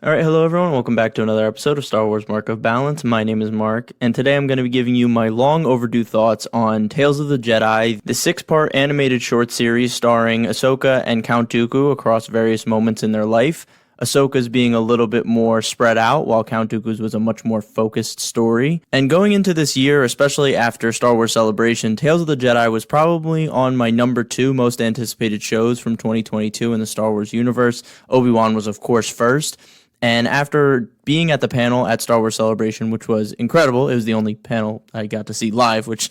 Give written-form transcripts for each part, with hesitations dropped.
All right, hello everyone. Welcome back to another episode of Star Wars Mark of Balance. My name is Mark, and today I'm going to be giving you my long overdue thoughts on Tales of the Jedi, the six-part animated short series starring Ahsoka and Count Dooku across various moments in their life. Ahsoka's being a little bit more spread out, while Count Dooku's was a much more focused story. And going into this year, especially after Star Wars Celebration, Tales of the Jedi was probably on my number 2 most anticipated shows from 2022 in the Star Wars universe. Obi-Wan was, of course, first. And after being at the panel at Star Wars Celebration, which was incredible, it was the only panel I got to see live, which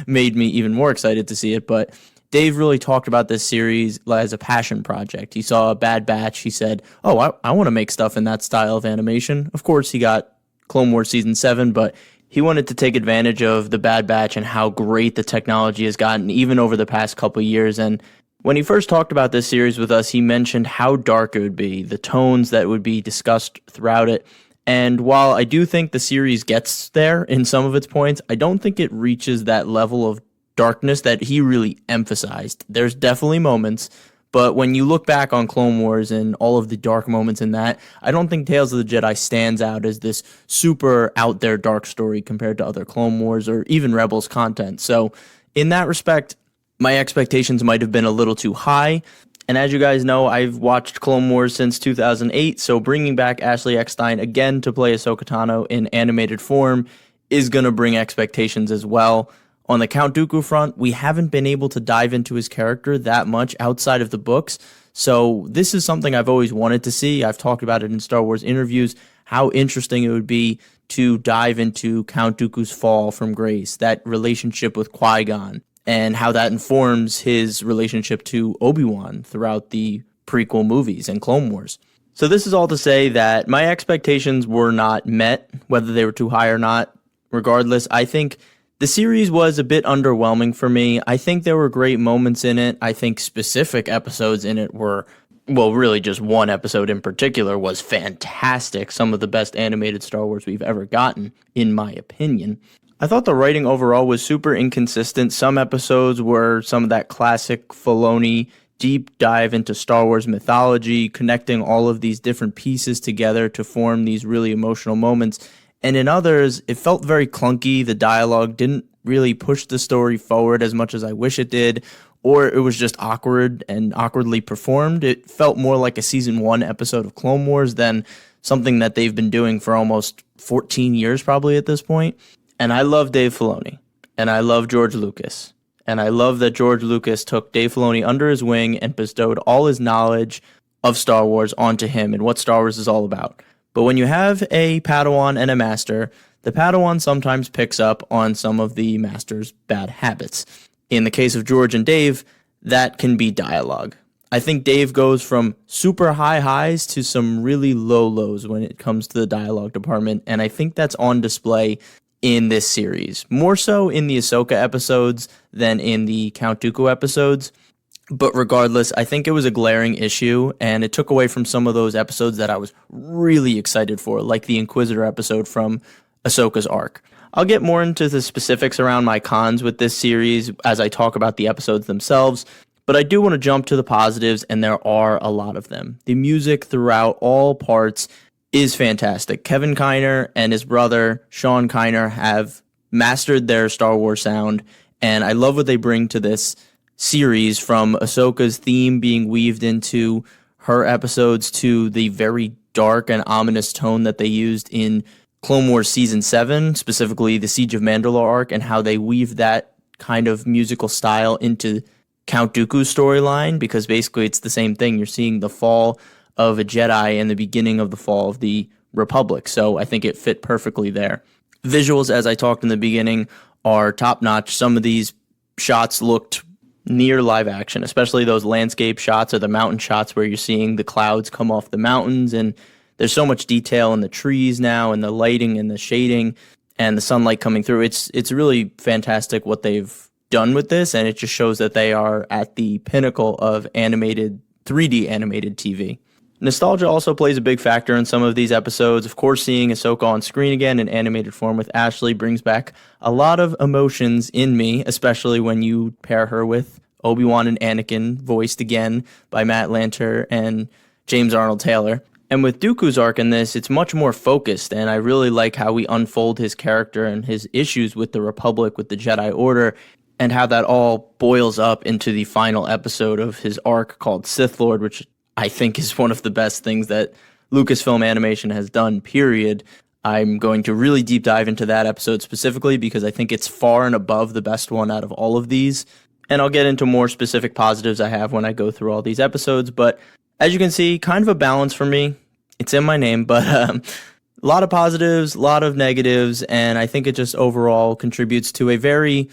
made me even more excited to see it. But Dave really talked about this series as a passion project. He saw a Bad Batch. He said, I want to make stuff in that style of animation. Of course, he got Clone Wars Season 7, but he wanted to take advantage of the Bad Batch and how great the technology has gotten even over the past couple of years. And when he first talked about this series with us, he mentioned how dark it would be, the tones that would be discussed throughout it. And while I do think the series gets there in some of its points, I don't think it reaches that level of darkness that he really emphasized. There's definitely moments, but when you look back on Clone Wars and all of the dark moments in that, I don't think Tales of the Jedi stands out as this super out there dark story compared to other Clone Wars or even Rebels content. So in that respect, my expectations might have been a little too high. And as you guys know, I've watched Clone Wars since 2008, so bringing back Ashley Eckstein again to play Ahsoka Tano in animated form is going to bring expectations as well. On the Count Dooku front, we haven't been able to dive into his character that much outside of the books, so this is something I've always wanted to see. I've talked about it in Star Wars interviews, how interesting it would be to dive into Count Dooku's fall from grace, that relationship with Qui-Gon, and how that informs his relationship to Obi-Wan throughout the prequel movies and Clone Wars. So this is all to say that my expectations were not met, whether they were too high or not. Regardless, I think the series was a bit underwhelming for me. I think there were great moments in it. I think specific episodes in it were, well, really just one episode in particular was fantastic. Some of the best animated Star Wars we've ever gotten, in my opinion. I thought the writing overall was super inconsistent. Some episodes were some of that classic Filoni deep dive into Star Wars mythology, connecting all of these different pieces together to form these really emotional moments. And in others, it felt very clunky. The dialogue didn't really push the story forward as much as I wish it did, or it was just awkward and awkwardly performed. It felt more like a season 1 episode of Clone Wars than something that they've been doing for almost 14 years probably at this point. And I love Dave Filoni, and I love George Lucas, and I love that George Lucas took Dave Filoni under his wing and bestowed all his knowledge of Star Wars onto him and what Star Wars is all about. But when you have a Padawan and a Master, the Padawan sometimes picks up on some of the Master's bad habits. In the case of George and Dave, that can be dialogue. I think Dave goes from super high highs to some really low lows when it comes to the dialogue department, and I think that's on display in this series, more so in the Ahsoka episodes than in the Count Dooku episodes. But regardless, I think it was a glaring issue, and it took away from some of those episodes that I was really excited for, like the Inquisitor episode from Ahsoka's arc. I'll get more into the specifics around my cons with this series as I talk about the episodes themselves, but I do want to jump to the positives, and there are a lot of them. The music throughout all parts is fantastic. Kevin Kiner and his brother, Sean Kiner, have mastered their Star Wars sound, and I love what they bring to this series, from Ahsoka's theme being weaved into her episodes to the very dark and ominous tone that they used in Clone Wars Season 7, specifically the Siege of Mandalore arc, and how they weave that kind of musical style into Count Dooku's storyline, because basically it's the same thing. You're seeing the fall of a Jedi and the beginning of the fall of the Republic, so I think it fit perfectly there. Visuals, as I talked in the beginning, are top-notch. Some of these shots looked near live action, especially those landscape shots or the mountain shots where you're seeing the clouds come off the mountains, and there's so much detail in the trees now, and the lighting and the shading and the sunlight coming through. It's really fantastic what they've done with this, and it just shows that they are at the pinnacle of 3D animated TV. Nostalgia also plays a big factor in some of these episodes. Of course, seeing Ahsoka on screen again in animated form with Ashley brings back a lot of emotions in me, especially when you pair her with Obi-Wan and Anakin, voiced again by Matt Lanter and James Arnold Taylor. And with Dooku's arc in this, it's much more focused, and I really like how we unfold his character and his issues with the Republic, with the Jedi Order, and how that all boils up into the final episode of his arc called Sith Lord, which I think is one of the best things that Lucasfilm Animation has done, period. I'm going to really deep dive into that episode specifically because I think it's far and above the best one out of all of these. And I'll get into more specific positives I have when I go through all these episodes. But as you can see, kind of a balance for me. It's in my name, but a lot of positives, a lot of negatives, and I think it just overall contributes to a very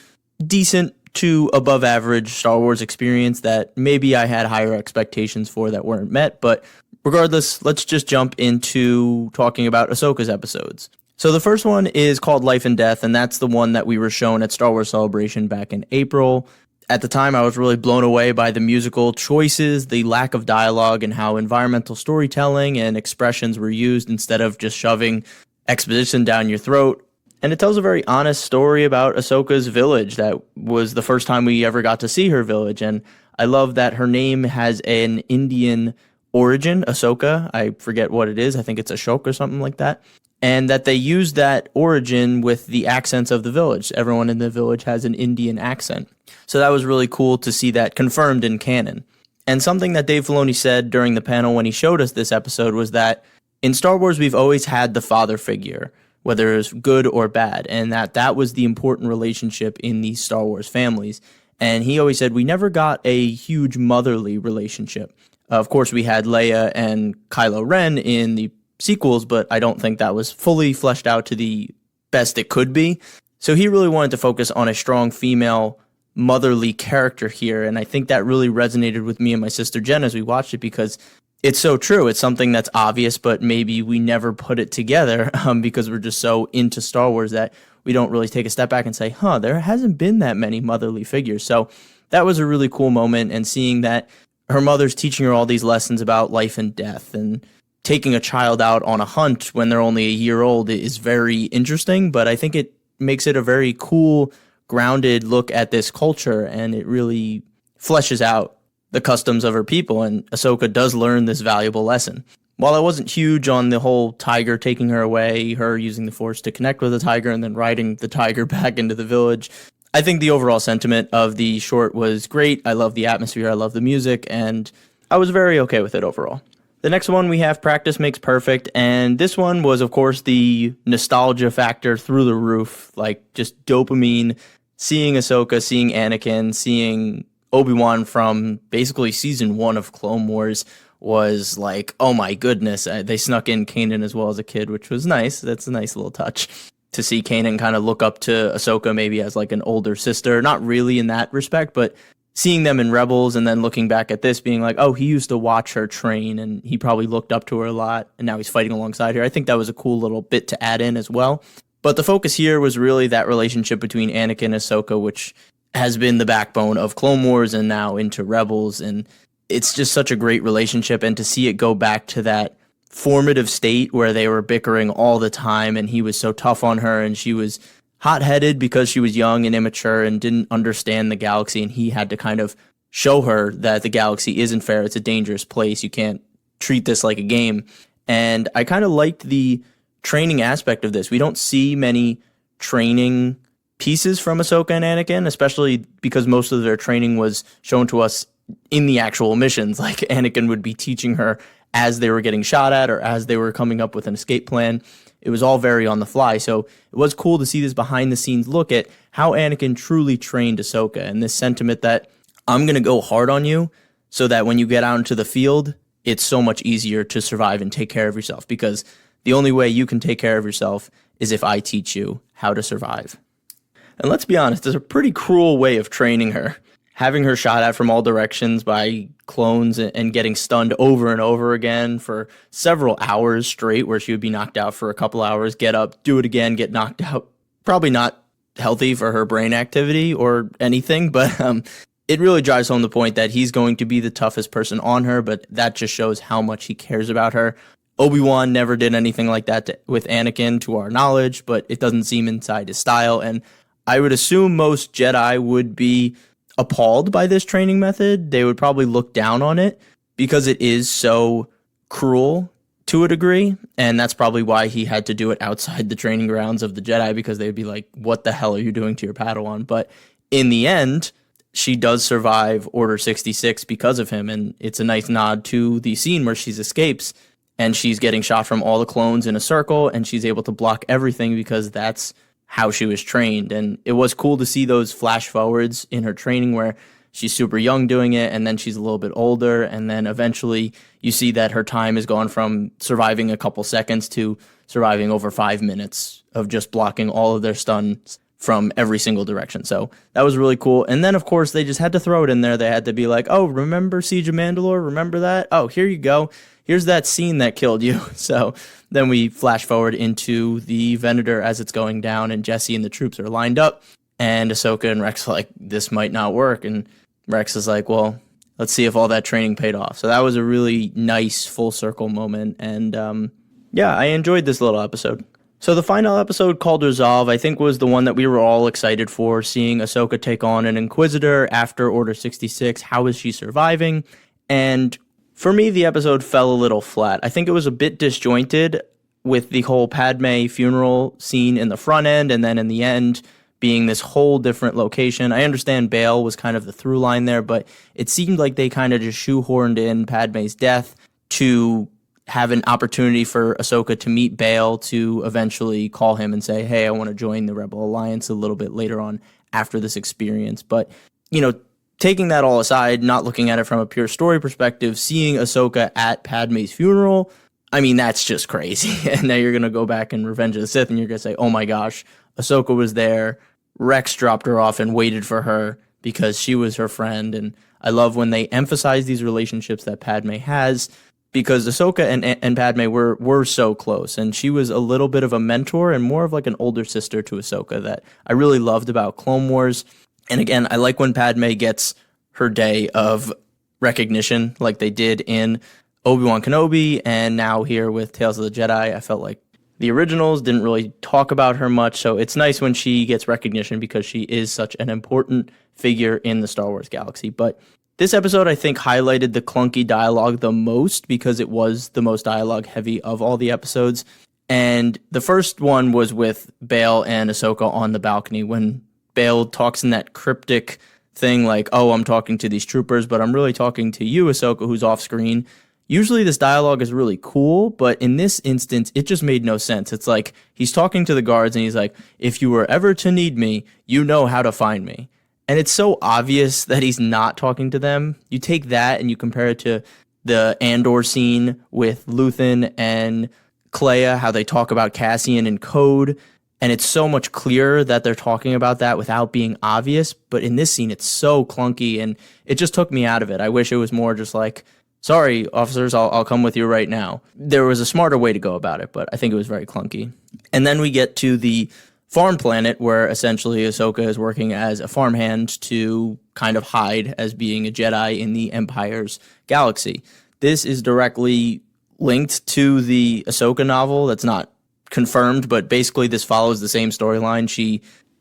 decent to above average Star Wars experience that maybe I had higher expectations for that weren't met. But regardless, let's just jump into talking about Ahsoka's episodes. So the first one is called Life and Death, and that's the one that we were shown at Star Wars Celebration back in April. At the time, I was really blown away by the musical choices, the lack of dialogue, and how environmental storytelling and expressions were used instead of just shoving exposition down your throat. And it tells a very honest story about Ahsoka's village. That was the first time we ever got to see her village. And I love that her name has an Indian origin, Ahsoka. I forget what it is. I think it's Ashoka or something like that. And that they use that origin with the accents of the village. Everyone in the village has an Indian accent. So that was really cool to see that confirmed in canon. And something that Dave Filoni said during the panel when he showed us this episode was that in Star Wars, we've always had the father figure, whether it was good or bad, and that was the important relationship in these Star Wars families. And he always said we never got a huge motherly relationship. Of course, we had Leia and Kylo Ren in the sequels, but I don't think that was fully fleshed out to the best it could be. So he really wanted to focus on a strong female motherly character here, and I think that really resonated with me and my sister Jen as we watched it because it's so true. It's something that's obvious, but maybe we never put it together because we're just so into Star Wars that we don't really take a step back and say, there hasn't been that many motherly figures. So that was a really cool moment, and seeing that her mother's teaching her all these lessons about life and death and taking a child out on a hunt when they're only a year old is very interesting, but I think it makes it a very cool, grounded look at this culture, and it really fleshes out the customs of her people, and Ahsoka does learn this valuable lesson. While I wasn't huge on the whole tiger taking her away, her using the Force to connect with the tiger and then riding the tiger back into the village, I think the overall sentiment of the short was great. I love the atmosphere, I love the music, and I was very okay with it overall. The next one we have Practice Makes Perfect, and this one was, of course, the nostalgia factor through the roof, like just dopamine, seeing Ahsoka, seeing Anakin, seeing Obi-Wan from basically season 1 of Clone Wars was like, oh my goodness. They snuck in Kanan as well as a kid, which was nice. That's a nice little touch to see Kanan kind of look up to Ahsoka maybe as like an older sister. Not really in that respect, but seeing them in Rebels and then looking back at this being like, oh, he used to watch her train and he probably looked up to her a lot and now he's fighting alongside her. I think that was a cool little bit to add in as well. But the focus here was really that relationship between Anakin and Ahsoka, which has been the backbone of Clone Wars and now into Rebels. And it's just such a great relationship. And to see it go back to that formative state where they were bickering all the time and he was so tough on her and she was hot-headed because she was young and immature and didn't understand the galaxy, and he had to kind of show her that the galaxy isn't fair. It's a dangerous place. You can't treat this like a game. And I kind of liked the training aspect of this. We don't see many training pieces from Ahsoka and Anakin, especially because most of their training was shown to us in the actual missions. Like Anakin would be teaching her as they were getting shot at or as they were coming up with an escape plan. It was all very on the fly. So it was cool to see this behind the scenes look at how Anakin truly trained Ahsoka, and this sentiment that I'm going to go hard on you so that when you get out into the field, it's so much easier to survive and take care of yourself, because the only way you can take care of yourself is if I teach you how to survive. And let's be honest, it's a pretty cruel way of training her. Having her shot at from all directions by clones and getting stunned over and over again for several hours straight, where she would be knocked out for a couple hours, get up, do it again, get knocked out. Probably not healthy for her brain activity or anything, but it really drives home the point that he's going to be the toughest person on her, but that just shows how much he cares about her. Obi-Wan never did anything like that with Anakin, to our knowledge, but it doesn't seem inside his style, and I would assume most Jedi would be appalled by this training method. They would probably look down on it because it is so cruel to a degree, and that's probably why he had to do it outside the training grounds of the Jedi, because they'd be like, what the hell are you doing to your Padawan? But in the end, she does survive Order 66 because of him, and it's a nice nod to the scene where she escapes, and she's getting shot from all the clones in a circle, and she's able to block everything because that's how she was trained. And it was cool to see those flash forwards in her training where she's super young doing it, and then she's a little bit older, and then eventually you see that her time has gone from surviving a couple seconds to surviving over 5 minutes of just blocking all of their stuns from every single direction. So that was really cool. And then, of course, they just had to throw it in there. They had to be like, oh, remember Siege of Mandalore? Remember that? Oh, here you go. Here's that scene that killed you. So then we flash forward into the Venator as it's going down, and Jesse and the troops are lined up, and Ahsoka and Rex are like, this might not work. And Rex is like, well, let's see if all that training paid off. So that was a really nice full circle moment. And yeah, I enjoyed this little episode. So the final episode, called Resolve, I think was the one that we were all excited for, seeing Ahsoka take on an Inquisitor after Order 66. How is she surviving? And for me, the episode fell a little flat. I think it was a bit disjointed with the whole Padme funeral scene in the front end, and then in the end being this whole different location. I understand Bail was kind of the through line there, but it seemed like they kind of just shoehorned in Padme's death to have an opportunity for Ahsoka to meet Bail, to eventually call him and say, hey, I want to join the Rebel Alliance a little bit later on after this experience. But, you know, taking that all aside, not looking at it from a pure story perspective, seeing Ahsoka at Padme's funeral, I mean, that's just crazy. And now you're going to go back in Revenge of the Sith and you're going to say, oh my gosh, Ahsoka was there. Rex dropped her off and waited for her because she was her friend. And I love when they emphasize these relationships that Padme has, because Ahsoka and Padme were so close, and she was a little bit of a mentor and more of like an older sister to Ahsoka that I really loved about Clone Wars. And again, I like when Padme gets her day of recognition like they did in Obi-Wan Kenobi, and now here with Tales of the Jedi. I felt like the originals didn't really talk about her much, so it's nice when she gets recognition because she is such an important figure in the Star Wars galaxy. But this episode, I think, highlighted the clunky dialogue the most because it was the most dialogue heavy of all the episodes. And the first one was with Bail and Ahsoka on the balcony when Bail talks in that cryptic thing like, oh, I'm talking to these troopers, but I'm really talking to you, Ahsoka, who's off screen. Usually this dialogue is really cool, but in this instance, it just made no sense. It's like he's talking to the guards and he's like, if you were ever to need me, you know how to find me. And it's so obvious that he's not talking to them. You take that and you compare it to the Andor scene with Luthen and Clea, how they talk about Cassian in code. And it's so much clearer that they're talking about that without being obvious. But in this scene, it's so clunky and it just took me out of it. I wish it was more just like, sorry, officers, I'll come with you right now. There was a smarter way to go about it, but I think it was very clunky. And then we get to the farm planet where essentially Ahsoka is working as a farmhand to kind of hide as being a Jedi in the Empire's galaxy. This is directly linked to the Ahsoka novel. That's not confirmed, but basically this follows the same storyline.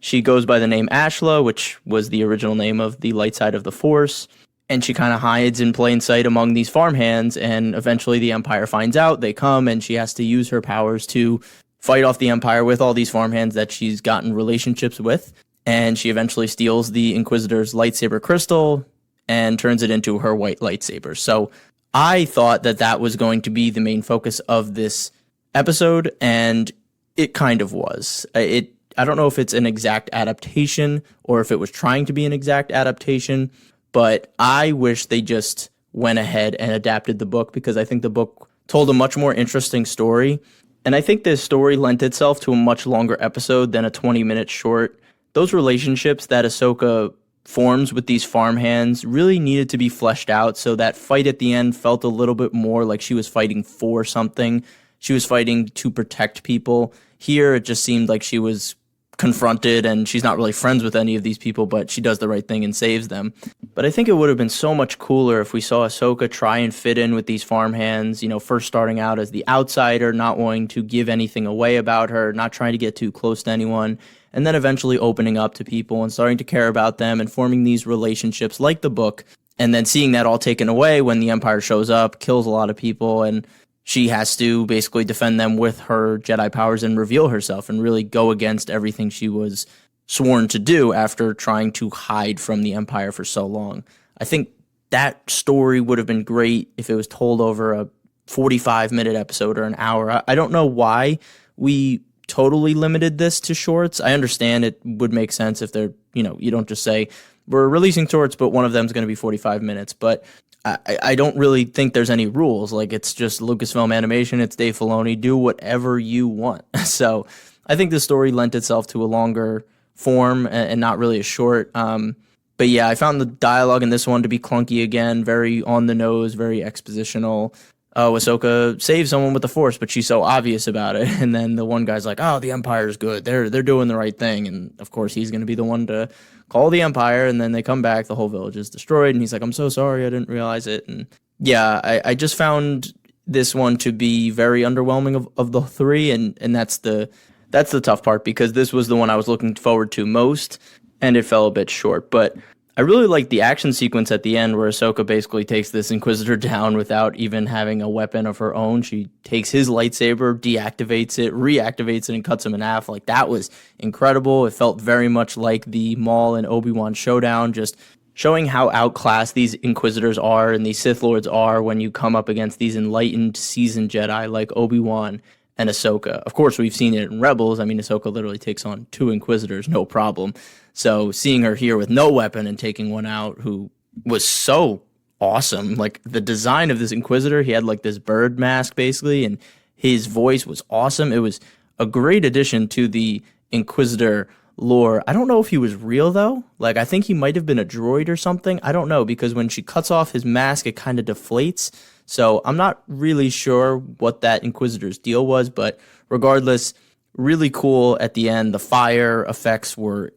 She goes by the name Ashla, which was the original name of the light side of the Force, and she kind of hides in plain sight among these farmhands, and eventually the Empire finds out. They come, and she has to use her powers to fight off the Empire with all these farmhands that she's gotten relationships with, and she eventually steals the Inquisitor's lightsaber crystal and turns it into her white lightsaber. So I thought that that was going to be the main focus of this episode, and it kind of was. I don't know if it's an exact adaptation or if it was trying to be an exact adaptation, but I wish they just went ahead and adapted the book, because I think the book told a much more interesting story. And I think this story lent itself to a much longer episode than a 20-minute short. Those relationships that Ahsoka forms with these farmhands really needed to be fleshed out, so that fight at the end felt a little bit more like she was fighting for something. She was fighting to protect people. Here, it just seemed like she was confronted, and she's not really friends with any of these people, but she does the right thing and saves them. But I think it would have been so much cooler if we saw Ahsoka try and fit in with these farmhands, you know, first starting out as the outsider, not wanting to give anything away about her, not trying to get too close to anyone, and then eventually opening up to people and starting to care about them and forming these relationships like the book, and then seeing that all taken away when the Empire shows up, kills a lot of people, and she has to basically defend them with her Jedi powers and reveal herself and really go against everything she was sworn to do after trying to hide from the Empire for so long. I think that story would have been great if it was told over a 45-minute episode or an hour. I don't know why we totally limited this to shorts. I understand it would make sense if they're, you don't just say, we're releasing shorts, but one of them is going to be 45 minutes. But I don't really think there's any rules. Like, it's just Lucasfilm Animation, it's Dave Filoni, do whatever you want. So I think the story lent itself to a longer form and not really a short. But yeah, I found the dialogue in this one to be clunky again, very on the nose, very expositional. Ahsoka saves someone with the Force, but she's so obvious about it. And then the one guy's like, oh, the Empire's good. They're doing the right thing. And of course, he's going to be the one to call the Empire. And then they come back, the whole village is destroyed. And he's like, I'm so sorry, I didn't realize it. And yeah, I just found this one to be very underwhelming of the three. And that's the tough part, because this was the one I was looking forward to most, and it fell a bit short. But I really like the action sequence at the end where Ahsoka basically takes this Inquisitor down without even having a weapon of her own. She takes his lightsaber, deactivates it, reactivates it, and cuts him in half. Like, that was incredible. It felt very much like the Maul and Obi-Wan showdown, just showing how outclassed these Inquisitors are and these Sith Lords are when you come up against these enlightened, seasoned Jedi like Obi-Wan and Ahsoka. Of course, we've seen it in Rebels. I mean, Ahsoka literally takes on 2 Inquisitors, no problem. So seeing her here with no weapon and taking one out who was so awesome. Like, the design of this Inquisitor, he had like this bird mask basically, and his voice was awesome. It was a great addition to the Inquisitor lore. I don't know if he was real though. Like, I think he might have been a droid or something. I don't know, because when she cuts off his mask, it kind of deflates. So I'm not really sure what that Inquisitor's deal was, but regardless, really cool at the end. The fire effects were,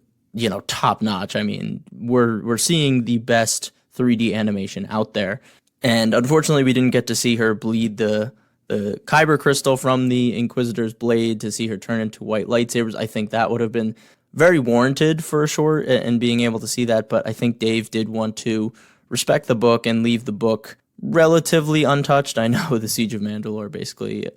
top notch. I mean, we're seeing the best 3D animation out there. And unfortunately, we didn't get to see her bleed the Kyber crystal from the Inquisitor's blade, to see her turn into white lightsabers. I think that would have been very warranted for a short, and being able to see that. But I think Dave did want to respect the book and leave the book relatively untouched. I know the Siege of Mandalore basically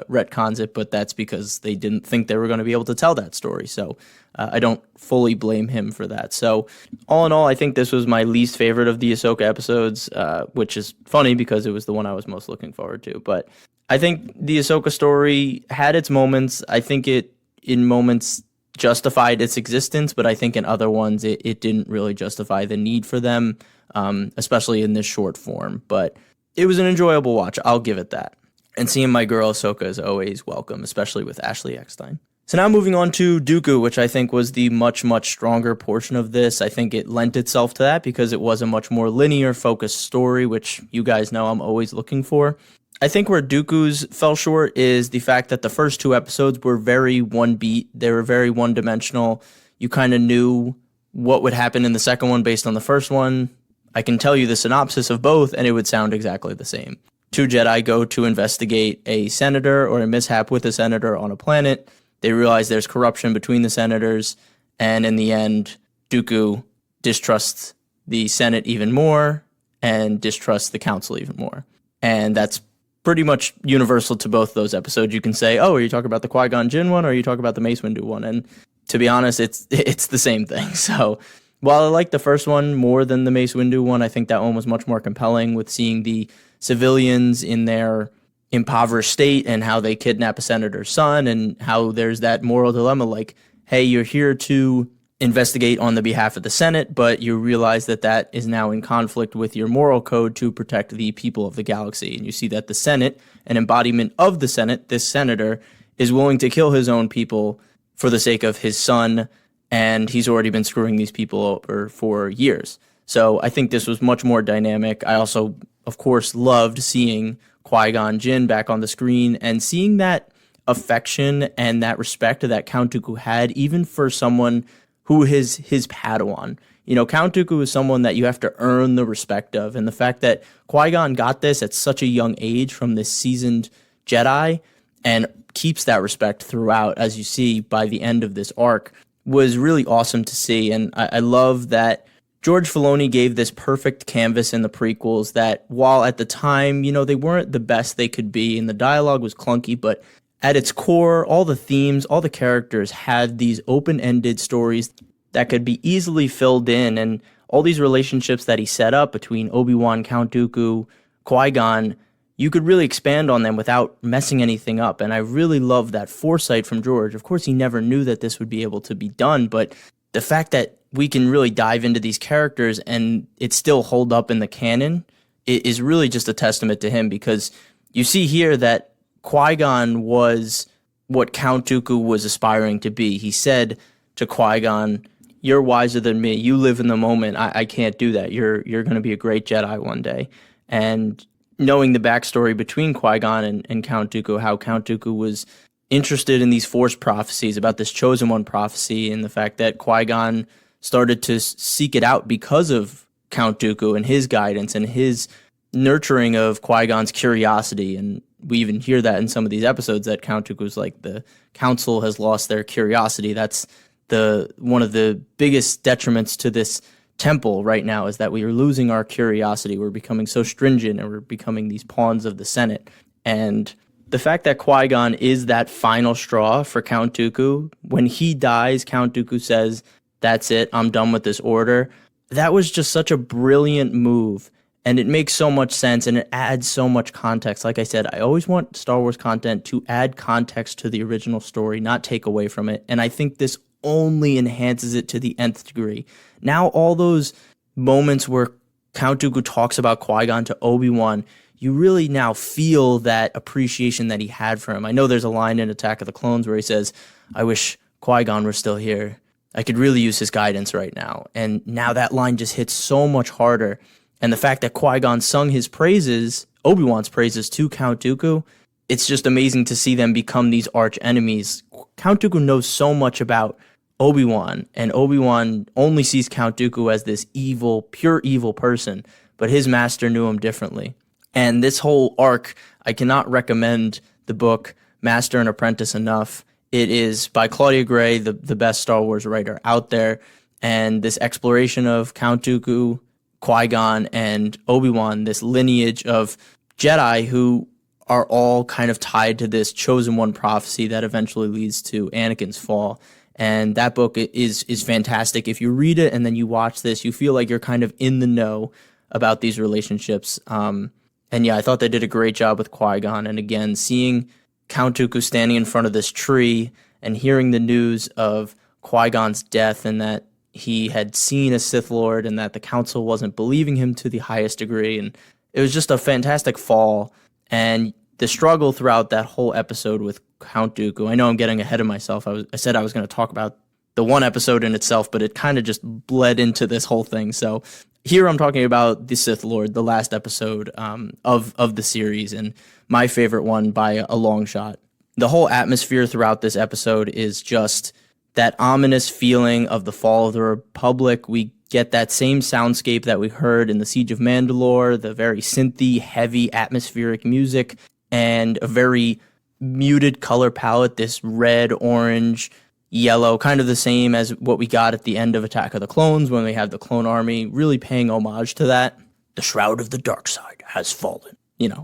retcons it, but that's because they didn't think they were going to be able to tell that story. So I don't fully blame him for that. So all in all, I think this was my least favorite of the Ahsoka episodes, which is funny because it was the one I was most looking forward to. But I think the Ahsoka story had its moments. I think it, in moments, justified its existence, but I think in other ones it didn't really justify the need for them, especially in this short form. But it was an enjoyable watch, I'll give it that. And seeing my girl Ahsoka is always welcome, especially with Ashley Eckstein. So now moving on to Dooku, which I think was the much, much stronger portion of this. I think it lent itself to that because it was a much more linear focused story, which you guys know I'm always looking for. I think where Dooku's fell short is the fact that the first 2 episodes were very one beat. They were very one-dimensional. You kind of knew what would happen in the second one based on the first one. I can tell you the synopsis of both, and it would sound exactly the same. 2 Jedi go to investigate a senator or a mishap with a senator on a planet. They realize there's corruption between the senators, and in the end, Dooku distrusts the Senate even more and distrusts the Council even more. And that's pretty much universal to both those episodes. You can say, oh, are you talking about the Qui-Gon Jinn one, or are you talking about the Mace Windu one? And to be honest, it's the same thing. So while I like the first one more than the Mace Windu one, I think that one was much more compelling, with seeing the civilians in their impoverished state and how they kidnap a senator's son, and how there's that moral dilemma, like, hey, you're here to investigate on the behalf of the Senate, but you realize that that is now in conflict with your moral code to protect the people of the galaxy. And you see that the Senate, an embodiment of the Senate, this senator, is willing to kill his own people for the sake of his son, and he's already been screwing these people over for years. So I think this was much more dynamic. I also, of course, loved seeing Qui-Gon Jinn back on the screen, and seeing that affection and that respect that Count Dooku had, even for someone who is his Padawan. You know, Count Dooku is someone that you have to earn the respect of, and the fact that Qui-Gon got this at such a young age from this seasoned Jedi and keeps that respect throughout, as you see by the end of this arc, was really awesome to see. And I love that George Filoni gave this perfect canvas in the prequels that while at the time, they weren't the best they could be and the dialogue was clunky, but at its core, all the themes, all the characters had these open-ended stories that could be easily filled in, and all these relationships that he set up between Obi-Wan, Count Dooku, Qui-Gon, you could really expand on them without messing anything up. And I really love that foresight from George. Of course, he never knew that this would be able to be done, but the fact that we can really dive into these characters and it still hold up in the canon is really just a testament to him, because you see here that Qui-Gon was what Count Dooku was aspiring to be. He said to Qui-Gon, "You're wiser than me. You live in the moment. I can't do that. You're going to be a great Jedi one day." And knowing the backstory between Qui-Gon and Count Dooku, how Count Dooku was interested in these Force prophecies about this Chosen One prophecy, and the fact that Qui-Gon started to seek it out because of Count Dooku and his guidance and his nurturing of Qui-Gon's curiosity. And we even hear that in some of these episodes, that Count Dooku's like, the council has lost their curiosity. That's one of the biggest detriments to this temple right now, is that we are losing our curiosity. We're becoming so stringent and we're becoming these pawns of the Senate. And the fact that Qui-Gon is that final straw for Count Dooku, when he dies, Count Dooku says, "That's it, I'm done with this order." That was just such a brilliant move. And it makes so much sense, and it adds so much context. Like I said, I always want Star Wars content to add context to the original story, not take away from it. And I think this only enhances it to the nth degree. Now, all those moments where Count Dooku talks about Qui-Gon to Obi-Wan, you really now feel that appreciation that he had for him. I know there's a line in Attack of the Clones where he says, "I wish Qui-Gon were still here. I could really use his guidance right now." And now that line just hits so much harder. And the fact that Qui-Gon sung his praises, Obi-Wan's praises, to Count Dooku, it's just amazing to see them become these arch enemies. Count Dooku knows so much about Obi-Wan, and Obi-Wan only sees Count Dooku as this evil, pure evil person, but his master knew him differently. And this whole arc, I cannot recommend the book Master and Apprentice enough. It is by Claudia Gray, the best Star Wars writer out there, and this exploration of Count Dooku, Qui-Gon, and Obi-Wan, this lineage of Jedi who are all kind of tied to this Chosen One prophecy that eventually leads to Anakin's fall. And that book is fantastic. If you read it and then you watch this, you feel like you're kind of in the know about these relationships. And yeah, I thought they did a great job with Qui-Gon. And again, seeing Count Dooku standing in front of this tree and hearing the news of Qui-Gon's death, and that he had seen a Sith Lord and that the council wasn't believing him to the highest degree. And it was just a fantastic fall. And the struggle throughout that whole episode with Count Dooku, I know I'm getting ahead of myself. I said I was going to talk about the one episode in itself, but it kind of just bled into this whole thing. So here I'm talking about the Sith Lord, the last episode of the series, and my favorite one by a long shot. The whole atmosphere throughout this episode is just that ominous feeling of the fall of the Republic. We get that same soundscape that we heard in the Siege of Mandalore, the very synthy, heavy, atmospheric music, and a very muted color palette, this red, orange, yellow, kind of the same as what we got at the end of Attack of the Clones when we have the clone army, really paying homage to that. The shroud of the dark side has fallen,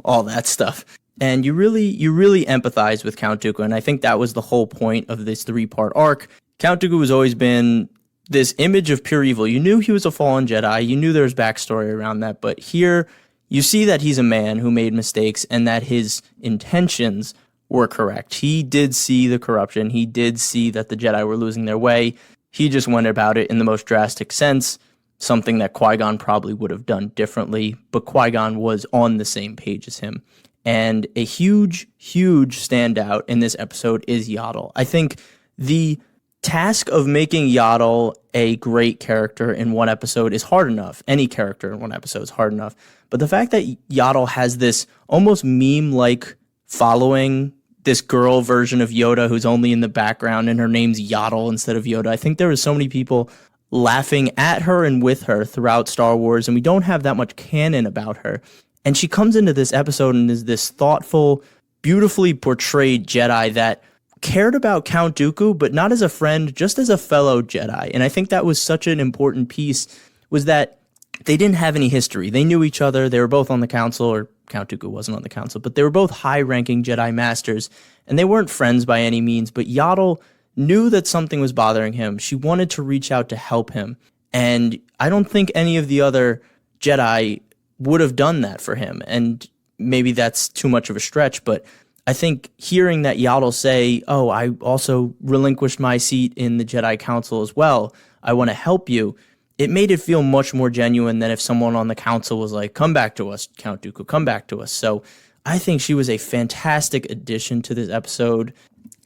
all that stuff. And you really empathize with Count Dooku, and I think that was the whole point of this 3-part arc. Count Dooku has always been this image of pure evil. You knew he was a fallen Jedi, you knew there was backstory around that, but here you see that he's a man who made mistakes and that his intentions were correct. He did see the corruption, he did see that the Jedi were losing their way. He just went about it in the most drastic sense, something that Qui-Gon probably would have done differently, but Qui-Gon was on the same page as him. And a huge, huge standout in this episode is Yaddle. I think the task of making Yaddle a great character in one episode is hard enough. Any character in one episode is hard enough. But the fact that Yaddle has this almost meme-like following, this girl version of Yoda who's only in the background and her name's Yaddle instead of Yoda. I think there was so many people laughing at her and with her throughout Star Wars, and we don't have that much canon about her. And she comes into this episode and is this thoughtful, beautifully portrayed Jedi that cared about Count Dooku, but not as a friend, just as a fellow Jedi. And I think that was such an important piece was that they didn't have any history. They knew each other. They were both on the council, or Count Dooku wasn't on the council, but they were both high-ranking Jedi Masters, and they weren't friends by any means, but Yaddle knew that something was bothering him. She wanted to reach out to help him, and I don't think any of the other Jedi would have done that for him, and maybe that's too much of a stretch, but I think hearing that Yaddle say, oh, I also relinquished my seat in the Jedi Council as well, I want to help you, it made it feel much more genuine than if someone on the council was like, come back to us, Count Dooku, come back to us. So I think she was a fantastic addition to this episode,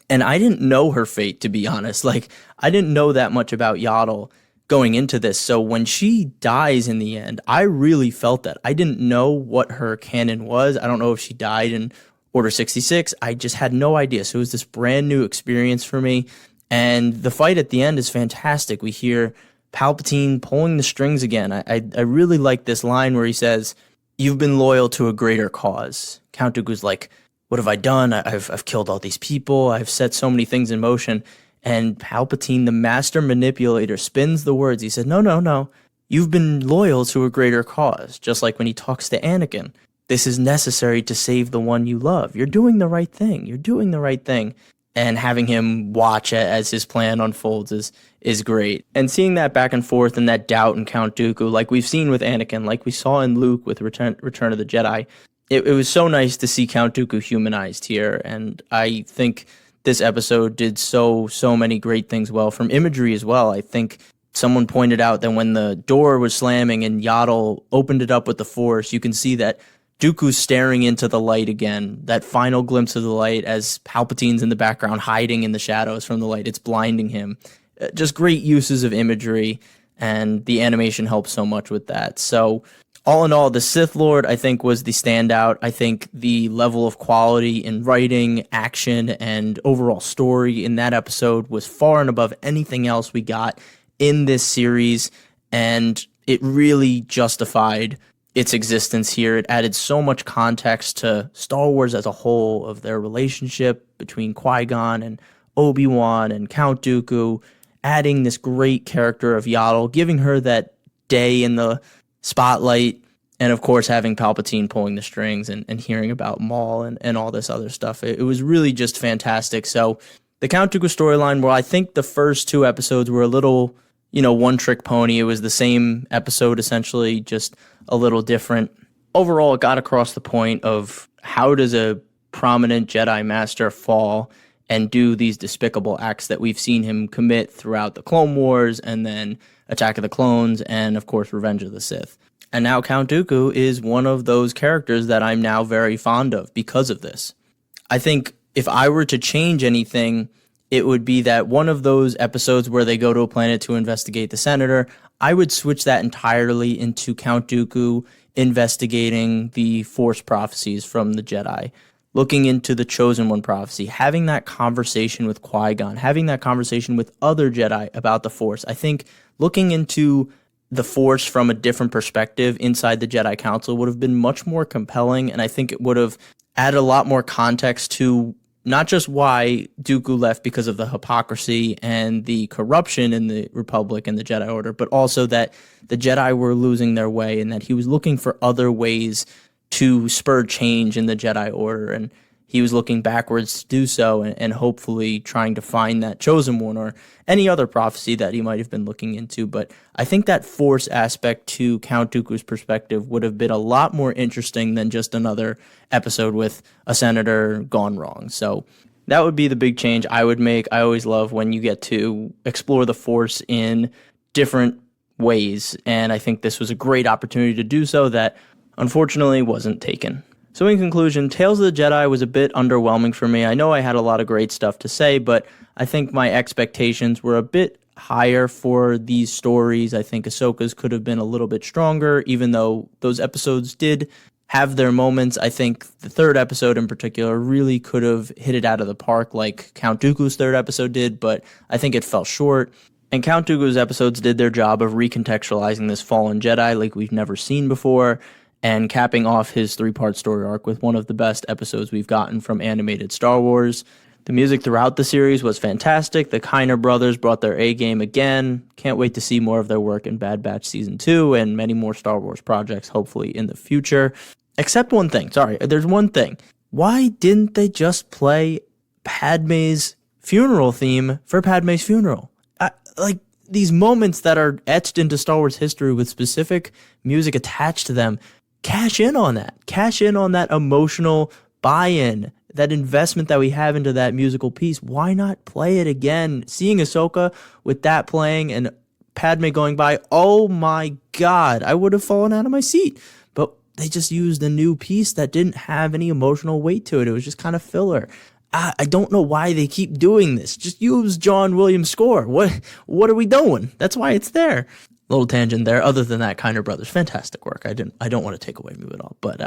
and I didn't know her fate, to be honest. Like, I didn't know that much about Yaddle going into this, so when she dies in the end, I really felt that. I didn't know what her canon was. I don't know if she died in Order 66. I just had no idea, so it was this brand new experience for me, and the fight at the end is fantastic. We hear Palpatine pulling the strings again. I really like this line where he says, you've been loyal to a greater cause. Count Dooku's like, what have I done? I've killed all these people. I've set so many things in motion. And Palpatine, the master manipulator, spins the words. He said, no. You've been loyal to a greater cause. Just like when he talks to Anakin. This is necessary to save the one you love. You're doing the right thing. You're doing the right thing. And having him watch as his plan unfolds is great. And seeing that back and forth and that doubt in Count Dooku, like we've seen with Anakin, like we saw in Luke with Return of the Jedi, it was so nice to see Count Dooku humanized here. And I think this episode did so many great things well, from imagery as well. I think someone pointed out that when the door was slamming and Yaddle opened it up with the Force, you can see that Dooku's staring into the light again, that final glimpse of the light as Palpatine's in the background hiding in the shadows from the light. It's blinding him. Just great uses of imagery, and the animation helps so much with that. So all in all, the Sith Lord, I think, was the standout. I think the level of quality in writing, action, and overall story in that episode was far and above anything else we got in this series, and it really justified its existence here. It added so much context to Star Wars as a whole, of their relationship between Qui-Gon and Obi-Wan and Count Dooku, adding this great character of Yaddle, giving her that day in the spotlight, and of course having Palpatine pulling the strings and hearing about Maul and all this other stuff. It was really just fantastic. So the Count Dooku storyline, well, I think the first two episodes were a little, one-trick pony. It was the same episode, essentially, just a little different. Overall, it got across the point of how does a prominent Jedi Master fall and do these despicable acts that we've seen him commit throughout the Clone Wars, and then Attack of the Clones, and of course Revenge of the Sith. And now Count Dooku is one of those characters that I'm now very fond of because of this. I think if I were to change anything, it would be that one of those episodes where they go to a planet to investigate the Senator, I would switch that entirely into Count Dooku investigating the Force prophecies from the Jedi, looking into the Chosen One prophecy, having that conversation with Qui-Gon, having that conversation with other Jedi about the Force. I think looking into the Force from a different perspective inside the Jedi Council would have been much more compelling, and I think it would have added a lot more context to not just why Dooku left because of the hypocrisy and the corruption in the Republic and the Jedi Order, but also that the Jedi were losing their way and that he was looking for other ways to spur change in the Jedi Order, and he was looking backwards to do so and hopefully trying to find that Chosen One or any other prophecy that he might have been looking into. But I think that Force aspect to Count Dooku's perspective would have been a lot more interesting than just another episode with a senator gone wrong. So that would be the big change I would make. I always love when you get to explore the Force in different ways, and I think this was a great opportunity to do so that unfortunately wasn't taken. So in conclusion, Tales of the Jedi was a bit underwhelming for me. I know I had a lot of great stuff to say, but I think my expectations were a bit higher for these stories. I think Ahsoka's could have been a little bit stronger, even though those episodes did have their moments. I think the third episode in particular really could have hit it out of the park like Count Dooku's third episode did, but I think it fell short. And Count Dooku's episodes did their job of recontextualizing this fallen Jedi like we've never seen before, and capping off his 3-part story arc with one of the best episodes we've gotten from animated Star Wars. The music throughout the series was fantastic. The Kiner brothers brought their A game again. Can't wait to see more of their work in Bad Batch Season 2 and many more Star Wars projects, hopefully, in the future. Except one thing. Sorry, there's one thing. Why didn't they just play Padme's funeral theme for Padme's funeral? These moments that are etched into Star Wars history with specific music attached to them, cash in on that. Cash in on that emotional buy-in, that investment that we have into that musical piece. Why not play it again? Seeing Ahsoka with that playing and Padme going by, oh my God, I would have fallen out of my seat. But they just used a new piece that didn't have any emotional weight to it. It was just kind of filler. I don't know why they keep doing this. Just use John Williams' score. What are we doing? That's why it's there. Little tangent there. Other than that, Kiner Brothers, fantastic work. I don't want to take away from you at all. But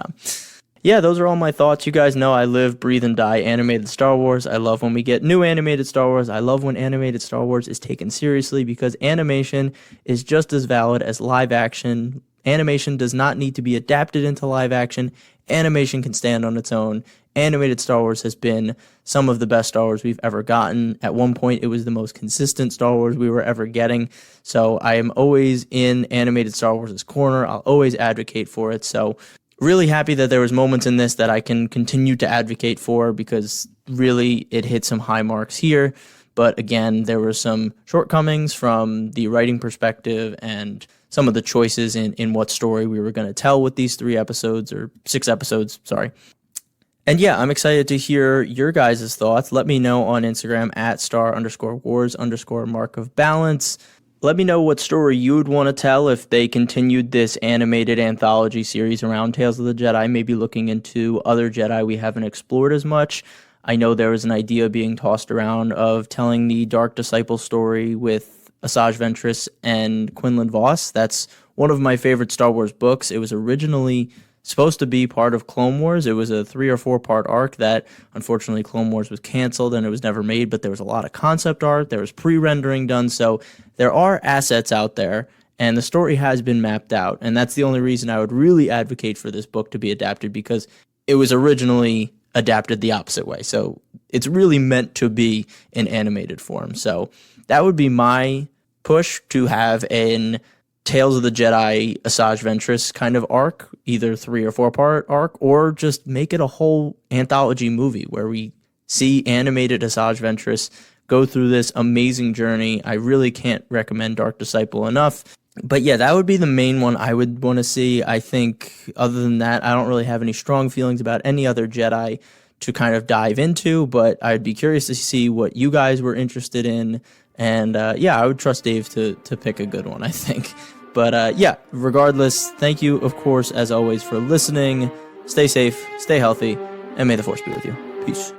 yeah, those are all my thoughts. You guys know I live, breathe, and die animated Star Wars. I love when we get new animated Star Wars. I love when animated Star Wars is taken seriously because animation is just as valid as live action. Animation does not need to be adapted into live action. Animation can stand on its own. Animated Star Wars has been some of the best Star Wars we've ever gotten. At one point, it was the most consistent Star Wars we were ever getting. So I am always in animated Star Wars' corner. I'll always advocate for it. So really happy that there was moments in this that I can continue to advocate for because really it hit some high marks here. But again, there were some shortcomings from the writing perspective and some of the choices in what story we were going to tell with these 6 episodes, sorry. And yeah, I'm excited to hear your guys' thoughts. Let me know on Instagram at @star_wars_mark of balance. Let me know what story you would want to tell if they continued this animated anthology series around Tales of the Jedi, maybe looking into other Jedi we haven't explored as much. I know there was an idea being tossed around of telling the Dark Disciple story with Asajj Ventress and Quinlan Vos. That's one of my favorite Star Wars books. It was originally supposed to be part of Clone Wars. It was a 3 or 4 part arc that unfortunately Clone Wars was canceled and it was never made, but there was a lot of concept art. There was pre-rendering done. So there are assets out there and the story has been mapped out. And that's the only reason I would really advocate for this book to be adapted because it was originally adapted the opposite way. So it's really meant to be in animated form. So that would be my push to have an Tales of the Jedi Asajj Ventress kind of arc, either 3 or 4 part arc, or just make it a whole anthology movie where we see animated Asajj Ventress go through this amazing journey. I really can't recommend Dark Disciple enough. But yeah, that would be the main one I would want to see. I think other than that, I don't really have any strong feelings about any other Jedi to kind of dive into, but I'd be curious to see what you guys were interested in. And yeah, I would trust Dave to pick a good one, I think. But yeah, regardless, thank you, of course, as always, for listening. Stay safe, stay healthy, and may the Force be with you. Peace.